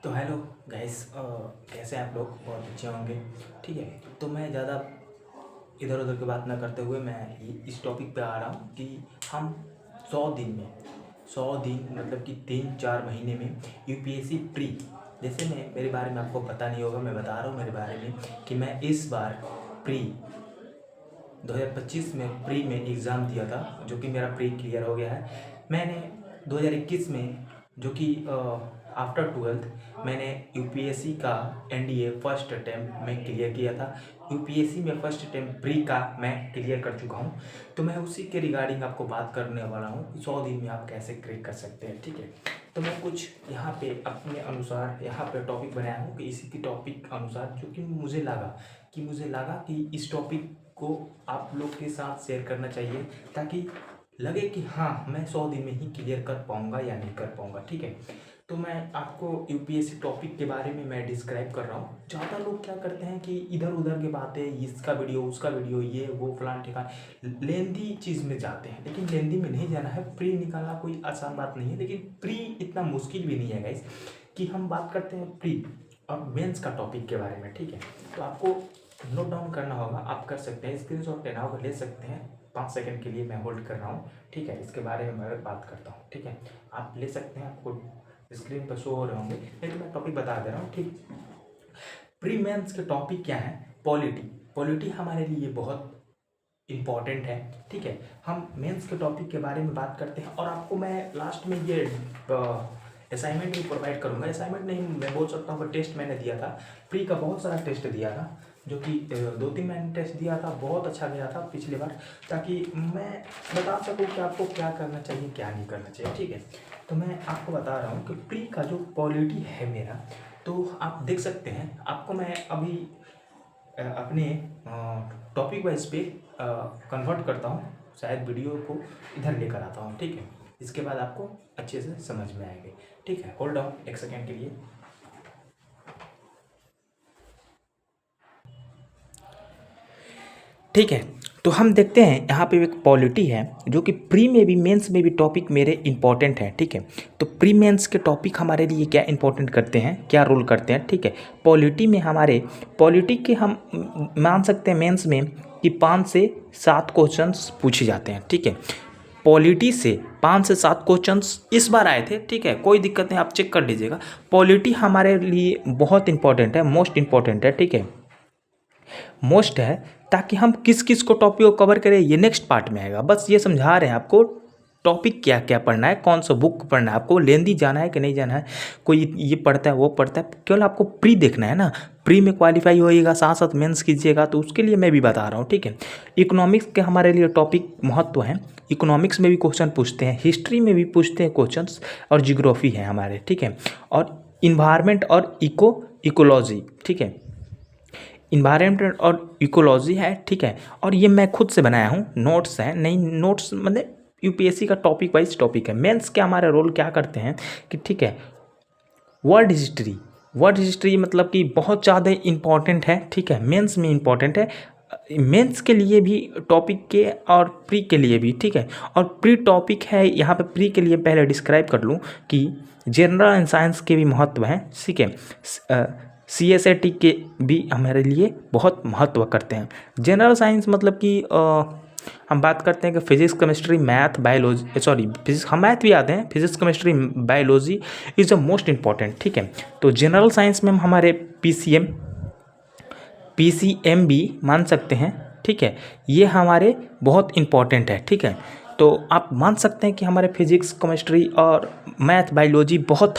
तो hello guys, कैसे हैं आप लोग? बहुत अच्छे होंगे। ठीक है। तो मैं ज़्यादा इधर उधर की बात ना करते हुए मैं इस टॉपिक पे आ रहा हूँ कि हम 100 दिन में 100 दिन मतलब कि 3-4 महीने में यूपीएससी प्री, जैसे मैं मेरे बारे में आपको पता नहीं होगा, मैं बता रहा हूँ मेरे बारे में कि मैं इस बार प्री 2025 में प्री में एग्ज़ाम दिया था, जो कि मेरा प्री क्लियर हो गया है। मैंने 2021 में, जो कि आफ्टर ट्वेल्थ, मैंने यूपीएससी का एनडीए फर्स्ट अटैम्प्ट में क्लियर किया था। यूपीएससी में फर्स्ट अटैम्प्ट प्री का मैं क्लियर कर चुका हूँ। तो मैं उसी के रिगार्डिंग आपको बात करने वाला हूँ कि 100 दिन में आप कैसे क्रैक कर सकते हैं। ठीक है। तो मैं कुछ यहाँ पे अपने अनुसार यहाँ पे टॉपिक बनाया हूँ कि इसी की टॉपिक अनुसार, जो कि मुझे लगा कि इस टॉपिक को आप लोग के साथ शेयर करना चाहिए, ताकि लगे कि हाँ, मैं 100 दिन में ही क्लियर कर पाऊँगा या नहीं कर पाऊँगा। ठीक है। तो मैं आपको यूपीएससी टॉपिक के बारे में मैं डिस्क्राइब कर रहा हूँ। ज़्यादा लोग क्या करते हैं कि इधर उधर की बातें, इसका वीडियो उसका वीडियो, ये वो फलान ठिकान, लेंदी चीज़ में जाते हैं। लेकिन लेंदी में नहीं जाना है। प्री निकालना कोई आसान बात नहीं है, लेकिन प्री इतना मुश्किल भी नहीं है गाइस। कि हम बात करते हैं प्री और मेंस का टॉपिक के बारे में। ठीक है। तो आपको नोट डाउन करना होगा, आप कर सकते हैं, स्क्रीनशॉट लेना होगा, ले सकते हैं। 5 सेकंड के लिए मैं होल्ड कर रहा हूँ। ठीक है। इसके बारे में मैं बात करता हूँ। ठीक है। आप ले सकते हैं, आपको स्क्रीन पर शो हो रहे होंगे, लेकिन मैं टॉपिक बता दे रहा हूँ। ठीक। प्री मेंस के टॉपिक क्या है? पॉलिटी। पॉलिटी हमारे लिए बहुत इम्पॉर्टेंट है। ठीक है। हम मेंस के टॉपिक के बारे में बात करते हैं, और आपको मैं लास्ट में ये असाइनमेंट भी प्रोवाइड करूँगा। असाइनमेंट नहीं, मैं बोल सकता हूँ, टेस्ट मैंने दिया था। प्री का बहुत सारा टेस्ट दिया था, जो कि 2-3 मैंने टेस्ट दिया था, बहुत अच्छा गया था पिछली बार, ताकि मैं बता सकूँ कि आपको क्या करना चाहिए क्या नहीं करना चाहिए। ठीक है। तो मैं आपको बता रहा हूँ कि प्री का जो पॉलिटी है मेरा, तो आप देख सकते हैं। आपको मैं अभी अपने टॉपिक वाइज पे कन्वर्ट करता हूँ, शायद वीडियो को इधर लेकर आता हूँ। ठीक है। इसके बाद आपको अच्छे से समझ में आएंगे। ठीक है। होल्ड डाउन 1 सेकेंड के लिए। ठीक है। तो हम देखते हैं यहाँ पे एक पॉलिटी है, जो कि प्री में भी मेंस में भी टॉपिक मेरे इंपॉर्टेंट हैं। ठीक है। तो प्री मेंस के टॉपिक हमारे लिए क्या इंपॉर्टेंट करते हैं, क्या रोल करते हैं? ठीक है। पॉलिटी में हमारे पॉलिटी के हम मान सकते हैं मेंस में कि 5 से 7 क्वेश्चंस पूछे जाते हैं। ठीक है। पॉलिटी से 5 से 7 क्वेश्चंस इस बार आए थे। ठीक है। कोई दिक्कत नहीं, आप चेक कर लीजिएगा। पॉलिटी हमारे लिए बहुत इंपॉर्टेंट है, मोस्ट इंपॉर्टेंट है। ठीक है। मोस्ट है, ताकि हम किस किस को टॉपिक को कवर करें, ये नेक्स्ट पार्ट में आएगा। बस ये समझा रहे हैं आपको टॉपिक क्या क्या पढ़ना है, कौन सा बुक पढ़ना है, आपको लेंदी जाना है कि नहीं जाना है, कोई ये पढ़ता है वो पढ़ता है, केवल आपको प्री देखना है ना। प्री में क्वालिफाई होइएगा, साथ साथ मेंस कीजिएगा, तो उसके लिए मैं भी बता रहा हूँ। ठीक है। इकोनॉमिक्स के हमारे लिए टॉपिक महत्व हैं। इकोनॉमिक्स में भी क्वेश्चन पूछते हैं, हिस्ट्री में भी पूछते हैं क्वेश्चंस, और जियोग्राफी है हमारे। ठीक है। और इन्वायरमेंट और इकोलॉजी। ठीक है। इन्वायरमेंट और इकोलॉजी है। ठीक है। और ये मैं खुद से बनाया हूँ, नोट्स हैं, नहीं नोट्स मतलब यूपीएससी का टॉपिक वाइज टॉपिक है। मेंस के हमारे रोल क्या करते हैं कि ठीक है, वर्ल्ड हिस्ट्री मतलब कि बहुत ज़्यादा इंपॉर्टेंट है। ठीक है। मेंस में इंपॉर्टेंट है, मेंस के लिए भी टॉपिक के, और प्री के लिए भी। ठीक है। और प्री टॉपिक है यहाँ पे। प्री के लिए पहले डिस्क्राइब कर लूँ कि जनरल एंड साइंस के भी महत्व हैं। ठीक है। CSAT के भी हमारे लिए बहुत महत्व करते हैं। जनरल साइंस मतलब कि हम बात करते हैं कि physics chemistry math biology, sorry physics, हम मैथ भी आते हैं, physics chemistry biology is the most important. ठीक है। तो जनरल साइंस में हम हमारे PCM भी मान सकते हैं। ठीक है। ये हमारे बहुत इंपॉर्टेंट है। ठीक है। तो आप मान सकते हैं कि हमारे फिजिक्स केमिस्ट्री और मैथ बायोलॉजी बहुत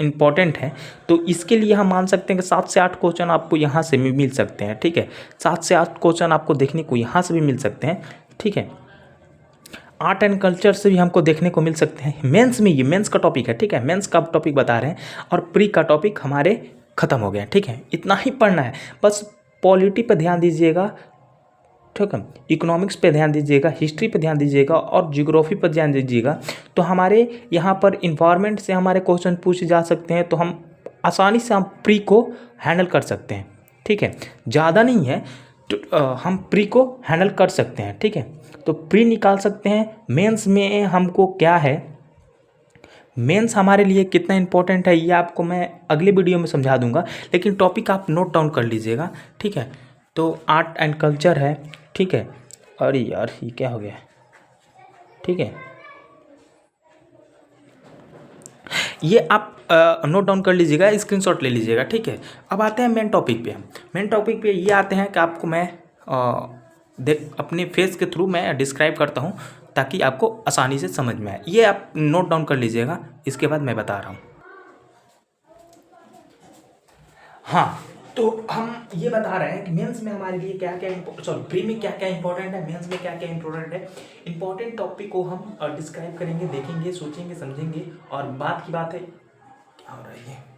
इंपॉर्टेंट है। तो इसके लिए हम मान सकते हैं कि 7 से 8 क्वेश्चन आपको यहाँ से भी मिल सकते हैं। ठीक है। 7 से 8 क्वेश्चन आपको देखने को यहाँ से भी मिल सकते हैं। ठीक है। आर्ट एंड कल्चर से भी हमको देखने को मिल सकते हैं। मेंस में, ये मेंस का टॉपिक है। ठीक है। मेंस का टॉपिक बता रहे हैं, और प्री का टॉपिक हमारे खत्म हो गया। ठीक है। इतना ही पढ़ना है बस। पॉलिटी पे ध्यान दीजिएगा। ठीक है। इकोनॉमिक्स पे ध्यान दीजिएगा, हिस्ट्री पे ध्यान दीजिएगा, और जियोग्राफी पर ध्यान दीजिएगा। तो हमारे यहाँ पर इन्वायरमेंट से हमारे क्वेश्चन पूछे जा सकते हैं, तो हम आसानी से हम प्री को हैंडल कर सकते हैं। ठीक है। ज़्यादा नहीं है, तो हम प्री को हैंडल कर सकते हैं। ठीक है। तो प्री निकाल सकते हैं। मेंस में हमको क्या है, मेंस हमारे लिए कितना इम्पोर्टेंट है ये आपको मैं अगले वीडियो में समझा दूंगा, लेकिन टॉपिक आप नोट डाउन कर लीजिएगा, ठीक है। तो आर्ट एंड कल्चर है, ठीक है। अरे यार ये क्या हो गया, ठीक है, ये आप नोट डाउन कर लीजिएगा, स्क्रीनशॉट ले लीजिएगा, ठीक है। अब आते हैं मेन टॉपिक पे। मेन टॉपिक पे ये आते हैं कि आपको मैं देख अपने फेस के थ्रू मैं डिस्क्राइब करता हूँ ताकि आपको आसानी से समझ में आए। ये आप नोट डाउन कर लीजिएगा, इसके बाद मैं बता रहा हूँ। हाँ, तो हम ये बता रहे हैं कि मेंस में हमारे लिए क्या क्या सॉरी प्री में क्या क्या इंपॉर्टेंट है, मेंस में क्या क्या इंपॉर्टेंट है। इंपॉर्टेंट टॉपिक को हम डिस्क्राइब करेंगे, देखेंगे, सोचेंगे, समझेंगे। और बात की बात है, क्या हो रहा है,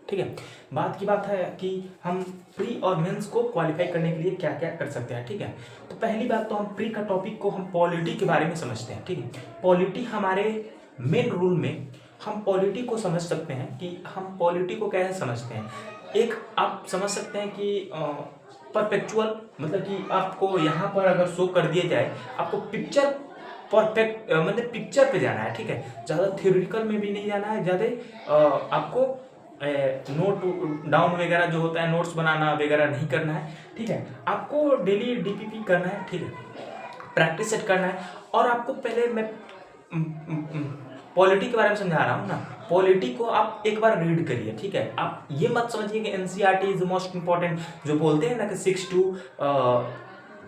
ठीक है। बात की बात है कि हम प्री और मेंस को क्वालिफाई करने के लिए क्या क्या कर सकते हैं, ठीक है। तो पहली बात तो हम प्री का टॉपिक को हम पॉलिटी के बारे में समझते हैं, ठीक है। पॉलिटी हमारे मेन रूल में हम पॉलिटी को समझ सकते हैं कि हम पॉलिटी को कैसे समझते हैं। एक आप समझ सकते हैं कि परपेचुअल, मतलब कि आपको यहाँ पर अगर शो कर दिया जाए, आपको पिक्चर परफेक्ट मतलब पिक्चर पे जाना है, ठीक है। ज़्यादा थ्योरेटिकल में भी नहीं जाना है, ज़्यादा आपको नोट डाउन वगैरह जो होता है, नोट्स बनाना वगैरह नहीं करना है, ठीक है। आपको डेली डीपीपी करना है, ठीक है, प्रैक्टिस सेट करना है। और आपको पहले मैं पॉलिटी के बारे में समझा रहा हूँ ना, पॉलिटी को आप एक बार रीड करिए, ठीक है। आप ये मत समझिए कि NCERT is the most important, जो बोलते हैं ना कि 6 to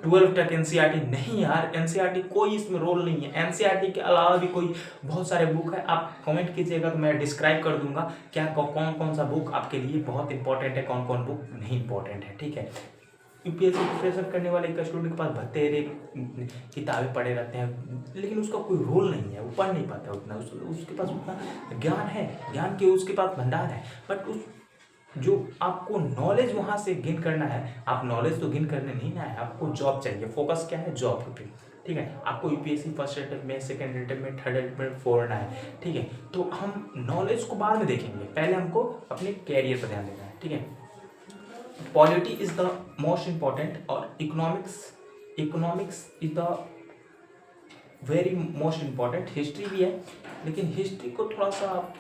12 तक एनसीईआरटी। नहीं यार, एनसीईआरटी कोई इसमें रोल नहीं है। एनसीईआरटी के अलावा भी कोई बहुत सारे बुक है, आप कमेंट कीजिएगा तो मैं डिस्क्राइब कर दूंगा क्या कौन कौन सा बुक आपके लिए बहुत इंपॉर्टेंट है, कौन कौन बुक नहीं इंपॉर्टेंट है, ठीक है। यूपीएससी प्रिपरेशन करने वाले एक स्टूडेंट के पास भत्तेरे किताबें पढ़े रहते हैं, लेकिन उसका कोई रोल नहीं है, वो पढ़ नहीं पाता उतना, उसके पास उतना ज्ञान है, ज्ञान के उसके पास भंडार है, बट उस जो आपको नॉलेज वहाँ से गेन करना है, आप नॉलेज तो गेन करने नहीं ना है, आपको जॉब चाहिए। फोकस क्या है, जॉब पे, ठीक है। आपको यूपीएससी फर्स्ट अटेम्प्ट में, सेकंड अटेम्प्ट में, थर्ड अटेम्प्ट में फोड़ना है, ठीक है। तो हम नॉलेज को बाद में देखेंगे, पहले हमको अपने कैरियर पर ध्यान देना है, ठीक है। Polity is the most important, और economics is the very most important. History भी है, लेकिन हिस्ट्री को थोड़ा सा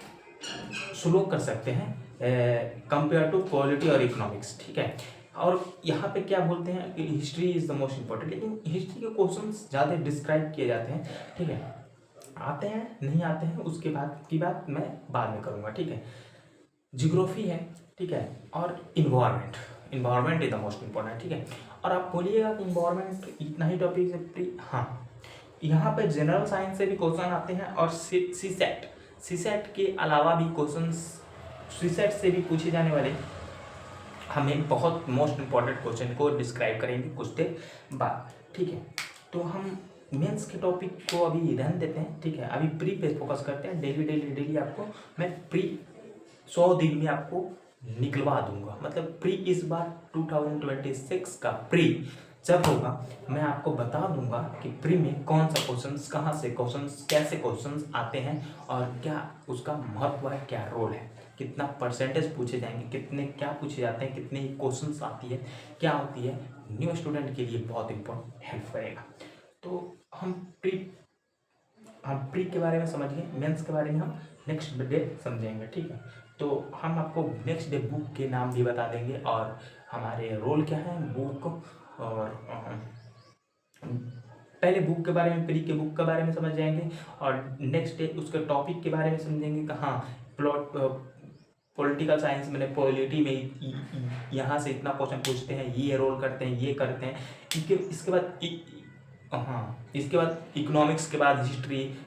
स्लो कर सकते हैं कंपेयर टू पॉलिटी और इकोनॉमिक्स, ठीक है। और यहाँ पे क्या बोलते हैं कि history is the most important, लेकिन हिस्ट्री के क्वेश्चंस ज़्यादा डिस्क्राइब किए जाते हैं, ठीक है। आते हैं नहीं आते हैं उसके बाद की बात मैं बाद में करूँगा, ठीक है। जियोग्राफी है, ठीक है, और environment is the most important, ठीक है। और आप बोलिएगा कि इन्वायरमेंट इतना ही टॉपिक है, हाँ, यहाँ पे जनरल साइंस से भी क्वेश्चन आते हैं, और सी सेट के अलावा भी क्वेश्चन सी सेट से भी पूछे जाने वाले हम एक बहुत मोस्ट इम्पॉर्टेंट क्वेश्चन को डिस्क्राइब करेंगे कुछ देर बाद, ठीक है। तो हम मेंस के टॉपिक को अभी रहने देते हैं, ठीक है। अभी प्री पे फोकस करते हैं। डेली आपको मैं प्री 100 दिन में आपको निकलवा दूंगा, मतलब प्री इस बार 2026 का प्री जब होगा मैं आपको बता दूंगा कि प्री में कौन सा क्वेश्चंस, कहाँ से क्वेश्चंस, कैसे क्वेश्चंस आते हैं, और क्या उसका महत्व है, क्या रोल है, कितना परसेंटेज पूछे जाएंगे, कितने क्या पूछे जाते हैं, कितने क्वेश्चंस आती है, क्या होती है, न्यू स्टूडेंट के लिए बहुत इंपॉर्टेंट हेल्प करेगा। तो हम प्री के बारे में समझ गए, मेंस के बारे में हम नेक्स्ट डे समझेंगे, ठीक है। तो हम आपको नेक्स्ट डे बुक के नाम भी बता देंगे, और हमारे रोल क्या है बुक, और पहले बुक के बारे में, प्री के बुक के बारे में समझ जाएंगे, और नेक्स्ट डे उसके टॉपिक के बारे में समझेंगे कि हाँ प्लॉट पॉलिटिकल साइंस में, पॉलिटी में यहाँ से इतना क्वेश्चन पूछते हैं, ये रोल करते हैं, ये करते हैं। इसके बाद हाँ, इसके बाद इकोनॉमिक्स के बाद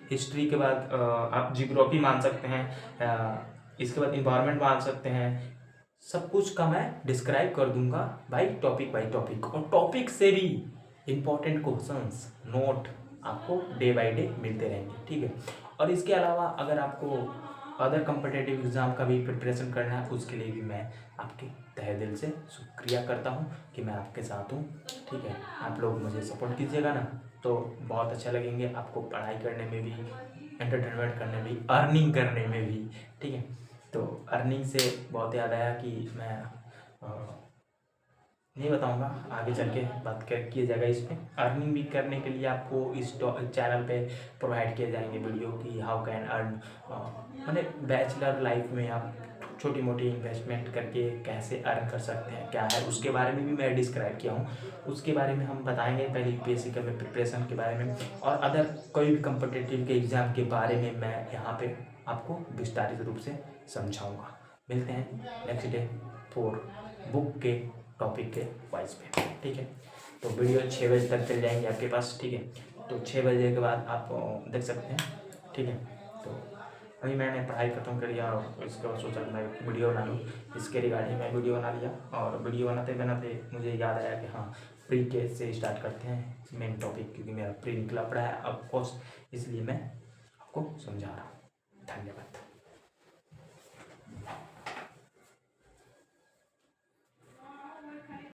हिस्ट्री के बाद आप जियोग्राफी मान सकते हैं, इसके बाद इन्वायरमेंट मान सकते हैं। सब कुछ का मैं डिस्क्राइब कर दूंगा बाई टॉपिक, और टॉपिक से भी इम्पोर्टेंट क्वेश्चंस नोट आपको डे बाय डे मिलते रहेंगे, ठीक है। और इसके अलावा अगर आपको अदर कम्पिटिटिव एग्ज़ाम का भी प्रिपरेशन करना है, उसके लिए भी मैं आपके तहे दिल से शुक्रिया करता हूँ कि मैं आपके साथ हूँ, ठीक है। आप लोग मुझे सपोर्ट कीजिएगा ना, तो बहुत अच्छा लगेंगे, आपको पढ़ाई करने में भी, एंटरटेनमेंट करने में भी, अर्निंग करने में भी, ठीक है। तो अर्निंग से बहुत याद आया कि मैं नहीं बताऊंगा, आगे चल के बात कर किया जाएगा इस पे। अर्निंग भी करने के लिए आपको इस चैनल पे प्रोवाइड किए जाएंगे वीडियो की हाउ कैन अर्न, मैंने बैचलर लाइफ में आप छोटी मोटी इन्वेस्टमेंट करके कैसे अर्न कर सकते हैं क्या है उसके बारे में भी मैं डिस्क्राइब किया हूँ। उसके बारे में हम बताएंगे, पहले यूपीएससी का प्रिपरेशन के बारे में और अदर कोई भी कम्पिटिटिव के एग्ज़ाम के बारे में मैं यहाँ पे आपको विस्तारित रूप से समझाऊंगा। मिलते हैं नेक्स्ट डे फॉर बुक के टॉपिक के वाइज पे, ठीक है। तो वीडियो 6 बजे तक चल जाएंगे आपके पास, ठीक है। तो 6 बजे के बाद आप देख सकते हैं, ठीक है। तो अभी मैंने पढ़ाई खत्म कर लिया और इसके बाद सोचा कि मैं वीडियो बना लूँ, इसके रिगार्डिंग मैं वीडियो बना लिया। और वीडियो बनाते बनाते मुझे याद आया कि हाँ प्री के से स्टार्ट करते हैं मेन टॉपिक, क्योंकि मेरा प्री निकला पड़ा है ऑफकोर्स, इसलिए मैं आपको समझा रहा हूँ। धन्यवाद।